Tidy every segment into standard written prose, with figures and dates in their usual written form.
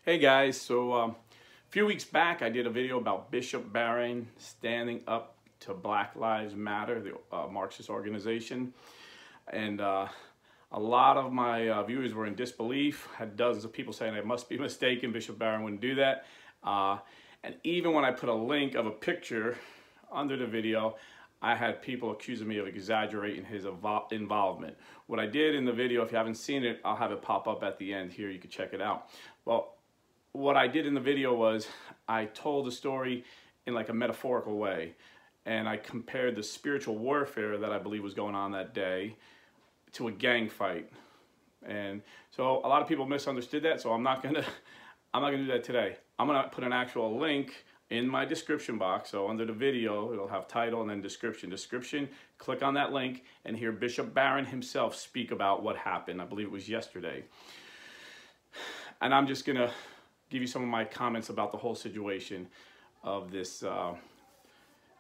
Hey guys, so a few weeks back I did a video about Bishop Barron standing up to Black Lives Matter, the Marxist organization, and a lot of my viewers were in disbelief. Had dozens of people saying I must be mistaken, Bishop Barron wouldn't do that, and even when I put a link of a picture under the video, I had people accusing me of exaggerating his involvement. What I did in the video, if you haven't seen it, I'll have it pop up at the end here, you can check it out. Well, what I did in the video was I told the story in like a metaphorical way, and I compared the spiritual warfare that I believe was going on that day to a gang fight. And so a lot of people misunderstood that, so I'm not gonna do that today. I'm gonna put an actual link in my description box. So under the video, it'll have title and then description. Click on that link and hear Bishop Barron himself speak about what happened. I believe it was yesterday. And I'm just gonna give you some of my comments about the whole situation of this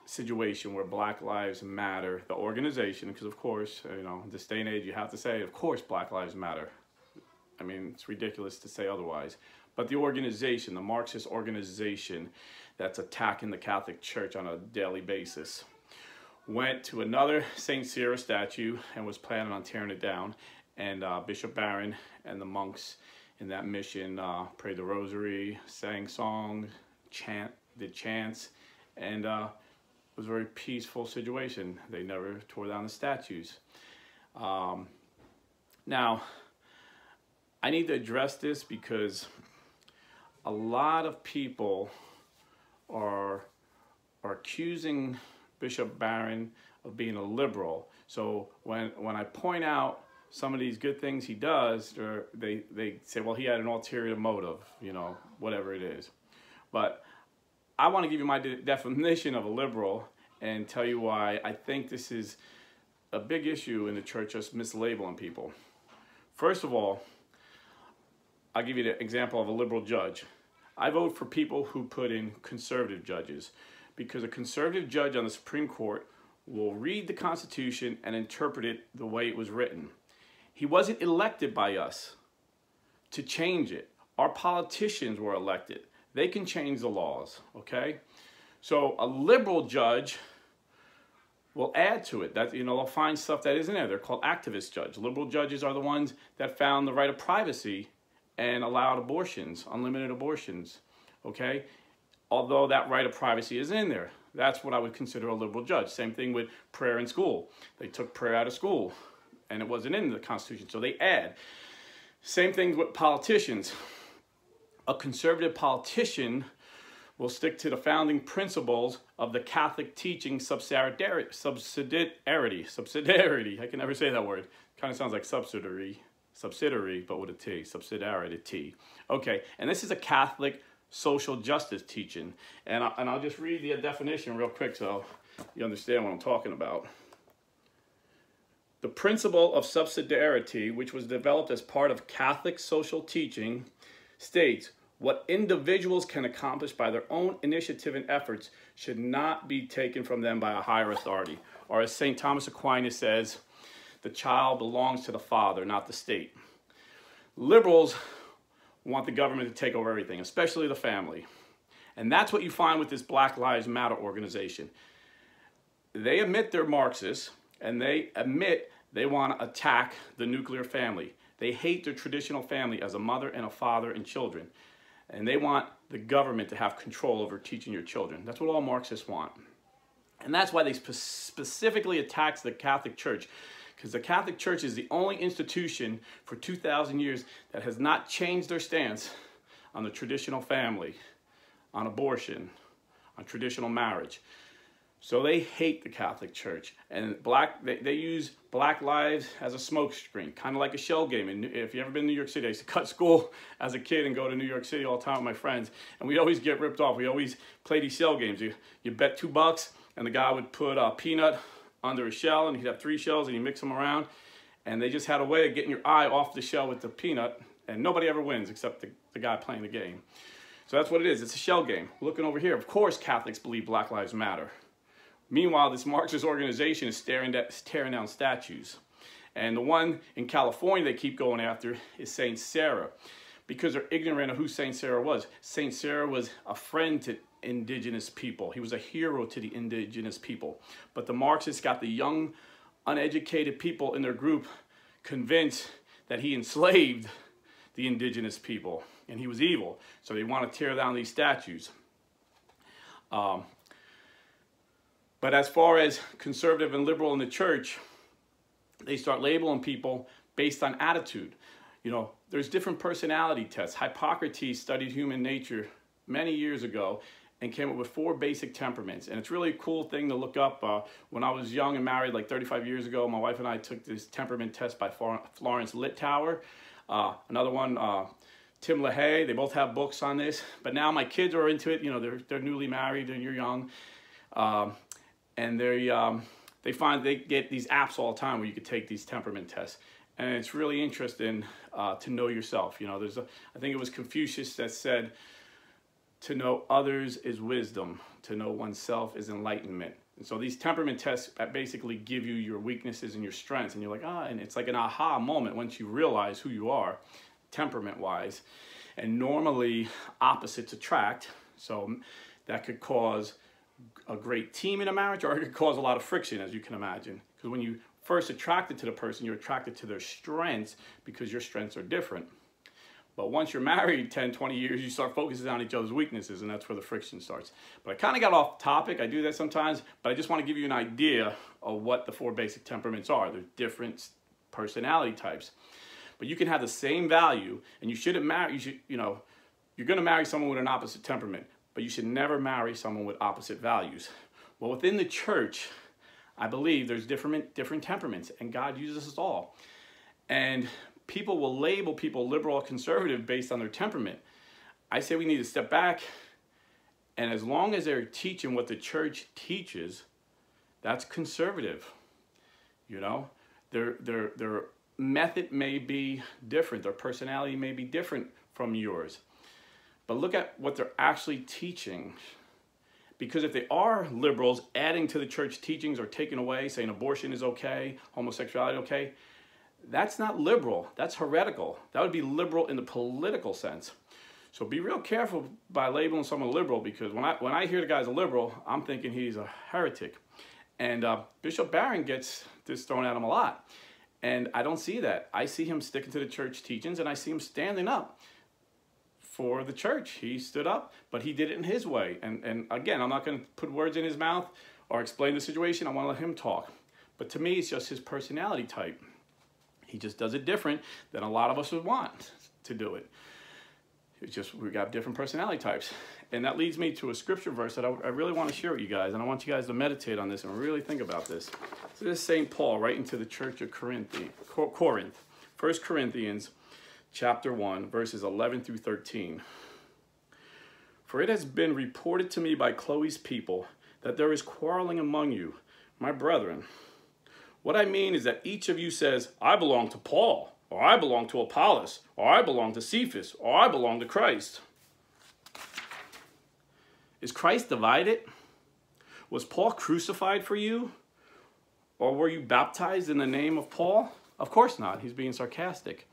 situation where Black Lives Matter, the organization, because of course, you know, in this day and age, you have to say, of course, Black Lives Matter. I mean, it's ridiculous to say otherwise. But the organization, the Marxist organization that's attacking the Catholic Church on a daily basis, went to another St. Cyr statue and was planning on tearing it down. And Bishop Barron and the monks in that mission prayed the rosary, sang songs, did chants, and it was a very peaceful situation. They never tore down the statues. Now, I need to address this because a lot of people are accusing Bishop Barron of being a liberal. So when I point out some of these good things he does, or they say, well, he had an ulterior motive, you know, whatever it is. But I want to give you my definition of a liberal and tell you why I think this is a big issue in the church, just mislabeling people. First of all, I'll give you the example of a liberal judge. I vote for people who put in conservative judges, because a conservative judge on the Supreme Court will read the Constitution and interpret it the way it was written. He wasn't elected by us to change it. Our politicians were elected. They can change the laws, okay? So a liberal judge will add to it. That, you know, they'll find stuff that isn't there. They're called activist judges. Liberal judges are the ones that found the right of privacy and allowed abortions, unlimited abortions, okay? Although that right of privacy is in there. That's what I would consider a liberal judge. Same thing with prayer in school. They took prayer out of school, and it wasn't in the Constitution, so they add. Same thing with politicians. A conservative politician will stick to the founding principles of the Catholic teaching subsidiarity. I can never say that word. Kind of sounds like subsidiary, but with a T, subsidiarity. Okay, and this is a Catholic social justice teaching. And I'll just read the definition real quick so you understand what I'm talking about. The principle of subsidiarity, which was developed as part of Catholic social teaching, states what individuals can accomplish by their own initiative and efforts should not be taken from them by a higher authority. Or as St. Thomas Aquinas says, the child belongs to the father, not the state. Liberals want the government to take over everything, especially the family. And that's what you find with this Black Lives Matter organization. They admit they're Marxists, and they admit they want to attack the nuclear family. They hate their traditional family as a mother and a father and children. And they want the government to have control over teaching your children. That's what all Marxists want. And that's why they specifically attack the Catholic Church, because the Catholic Church is the only institution for 2,000 years that has not changed their stance on the traditional family, on abortion, on traditional marriage. So they hate the Catholic Church, and they use Black Lives as a smokescreen, kind of like a shell game. And if you've ever been to New York City, I used to cut school as a kid and go to New York City all the time with my friends, and we'd always get ripped off. We always play these shell games. You bet $2, and the guy would put a peanut under a shell, and he'd have 3 shells, and you mix them around, and they just had a way of getting your eye off the shell with the peanut, and nobody ever wins except the guy playing the game. So that's what it is. It's a shell game. Looking over here, of course Catholics believe Black Lives Matter. Meanwhile, this Marxist organization is tearing down statues. And the one in California they keep going after is St. Sarah. because they're ignorant of who Saint Sarah was. Saint Sarah was a friend to indigenous people. He was a hero to the indigenous people. But the Marxists got the young, uneducated people in their group convinced that he enslaved the indigenous people and he was evil. So they want to tear down these statues. But as far as conservative and liberal in the church, they start labeling people based on attitude. You know, there's different personality tests. Hippocrates studied human nature many years ago and came up with 4 basic temperaments. And it's really a cool thing to look up. When I was young and married, like 35 years ago, my wife and I took this temperament test by Florence Littauer. Another one, Tim LaHaye. They both have books on this. But now my kids are into it. You know, they're newly married and you're young. And they find they get these apps all the time where you could take these temperament tests. And it's really interesting to know yourself. You know, I think it was Confucius that said, to know others is wisdom, to know oneself is enlightenment. And so these temperament tests basically give you your weaknesses and your strengths. And you're like, and it's like an aha moment once you realize who you are, temperament-wise. And normally opposites attract. So that could cause a great team in a marriage, or it could cause a lot of friction, as you can imagine. Because when you first attracted to the person, you're attracted to their strengths because your strengths are different. But once you're married 10, 20 years, you start focusing on each other's weaknesses, and that's where the friction starts. But I kind of got off topic. I do that sometimes, but I just want to give you an idea of what the 4 basic temperaments are. They're different personality types. But you can have the same value, and you shouldn't marry, you're going to marry someone with an opposite temperament, but you should never marry someone with opposite values. Well, within the church, I believe there's different temperaments, and God uses us all. And people will label people liberal or conservative based on their temperament. I say we need to step back, and as long as they're teaching what the church teaches, that's conservative. You know, their method may be different, their personality may be different from yours. But look at what they're actually teaching. Because if they are liberals adding to the church teachings or taking away, saying abortion is okay, homosexuality okay, that's not liberal. That's heretical. That would be liberal in the political sense. So be real careful by labeling someone liberal, because when I hear the guy's a liberal, I'm thinking he's a heretic. And Bishop Barron gets this thrown at him a lot. And I don't see that. I see him sticking to the church teachings, and I see him standing up for the church. He stood up, but he did it in his way. And again, I'm not going to put words in his mouth or explain the situation. I want to let him talk. But to me, it's just his personality type. He just does it different than a lot of us would want to do it. It's just we got different personality types. And that leads me to a scripture verse that I really want to share with you guys. And I want you guys to meditate on this and really think about this. So this is St. Paul writing to the church of Corinth. 1 Corinthians chapter 1, verses 11 through 13. For it has been reported to me by Chloe's people that there is quarreling among you, my brethren. What I mean is that each of you says, I belong to Paul, or I belong to Apollos, or I belong to Cephas, or I belong to Christ. Is Christ divided? Was Paul crucified for you? Or were you baptized in the name of Paul? Of course not. He's being sarcastic.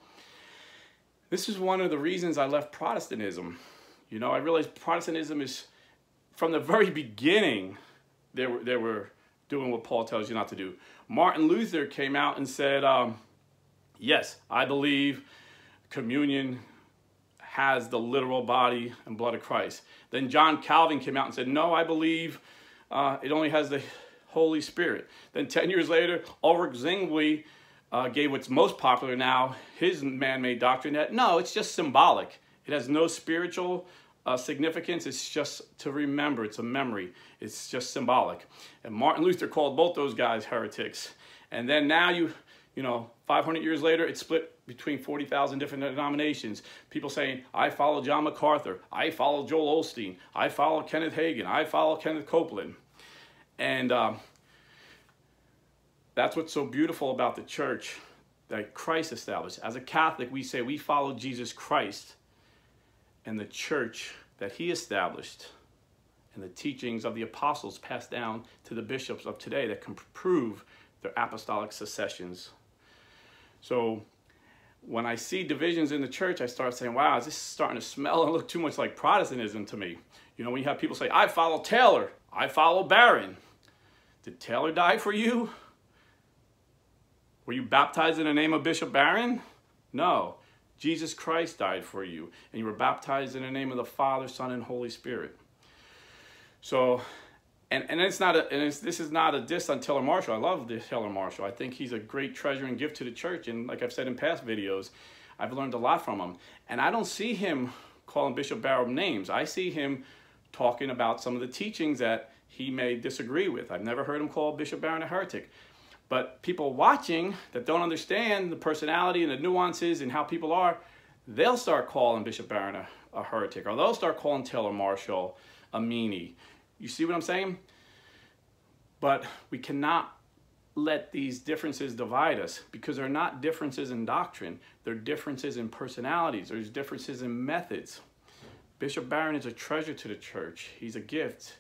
This is one of the reasons I left Protestantism. You know, I realized Protestantism is, from the very beginning, they were doing what Paul tells you not to do. Martin Luther came out and said, yes, I believe communion has the literal body and blood of Christ. Then John Calvin came out and said, no, I believe it only has the Holy Spirit. Then 10 years later, Ulrich Zwingli gave what's most popular now, his man-made doctrine, that no, it's just symbolic. It has no spiritual significance. It's just to remember. It's a memory. It's just symbolic. And Martin Luther called both those guys heretics. And then now you know, 500 years later, it's split between 40,000 different denominations. People saying, I follow John MacArthur. I follow Joel Osteen. I follow Kenneth Hagin. I follow Kenneth Copeland. And that's what's so beautiful about the church that Christ established. As a Catholic, we say we follow Jesus Christ and the church that he established and the teachings of the apostles passed down to the bishops of today that can prove their apostolic successions. So when I see divisions in the church, I start saying, wow, is this starting to smell and look too much like Protestantism to me? You know, when you have people say, I follow Taylor, I follow Barron. Did Taylor die for you? Were you baptized in the name of Bishop Barron? No. Jesus Christ died for you, and you were baptized in the name of the Father, Son, and Holy Spirit. So, and this is not a diss on Taylor Marshall. I love this Taylor Marshall. I think he's a great treasure and gift to the church, and like I've said in past videos, I've learned a lot from him. And I don't see him calling Bishop Barron names. I see him talking about some of the teachings that he may disagree with. I've never heard him call Bishop Barron a heretic. But people watching that don't understand the personality and the nuances and how people are, they'll start calling Bishop Barron a heretic, or they'll start calling Taylor Marshall a meanie. You see what I'm saying? But we cannot let these differences divide us, because they're not differences in doctrine. They're differences in personalities. There's differences in methods. Bishop Barron is a treasure to the church. He's a gift.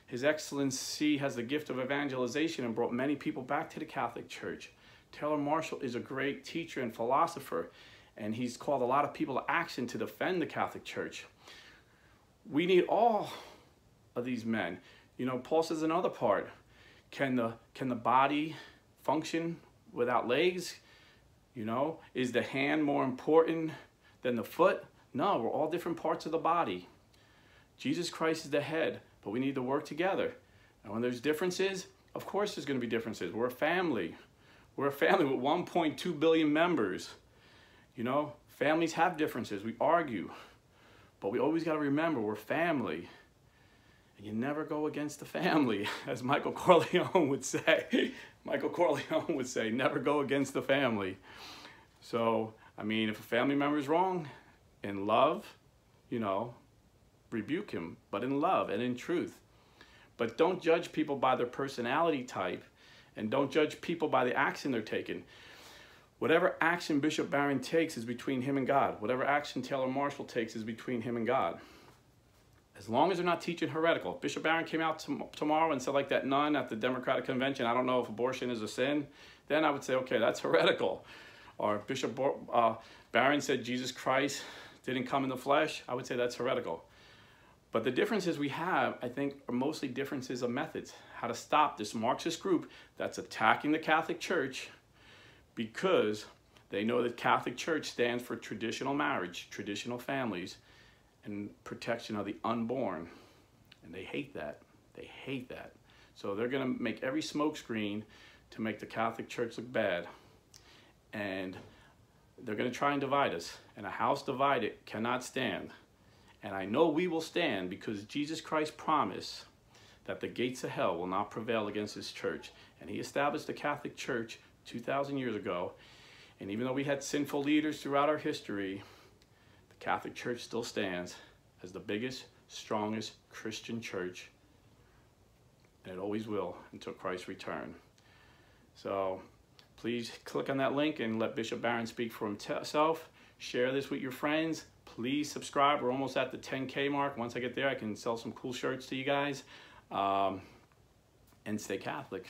His Excellency has the gift of evangelization and brought many people back to the Catholic Church. Taylor Marshall is a great teacher and philosopher, and he's called a lot of people to action to defend the Catholic Church. We need all of these men. You know, Paul says another part, can the body function without legs? You know, is the hand more important than the foot? No, we're all different parts of the body. Jesus Christ is the head, but we need to work together. And when there's differences, of course there's going to be differences. We're a family. We're a family with 1.2 billion members. You know, families have differences. We argue. But we always got to remember we're family. And you never go against the family, as Michael Corleone would say. Michael Corleone would say, never go against the family. So, I mean, if a family member is wrong, in love, you know, rebuke him, but in love and in truth. But don't judge people by their personality type, and don't judge people by the action they're taking. Whatever action Bishop Barron takes is between him and God. Whatever action Taylor Marshall takes is between him and God. As long as they're not teaching heretical. If Bishop Barron came out tomorrow and said, like that nun at the Democratic Convention, I don't know if abortion is a sin, then I would say, okay, that's heretical. Or if Bishop Barron said Jesus Christ didn't come in the flesh, I would say that's heretical. But the differences we have, I think, are mostly differences of methods. How to stop this Marxist group that's attacking the Catholic Church, because they know that Catholic Church stands for traditional marriage, traditional families, and protection of the unborn. And they hate that. They hate that. So they're going to make every smokescreen to make the Catholic Church look bad. And they're going to try and divide us. And a house divided cannot stand. And I know we will stand, because Jesus Christ promised that the gates of hell will not prevail against his church. And he established the Catholic Church 2,000 years ago. And even though we had sinful leaders throughout our history, the Catholic Church still stands as the biggest, strongest Christian church. And it always will until Christ's return. So please click on that link and let Bishop Barron speak for himself. Share this with your friends. Please subscribe. We're almost at the 10K mark. Once I get there, I can sell some cool shirts to you guys. And stay Catholic.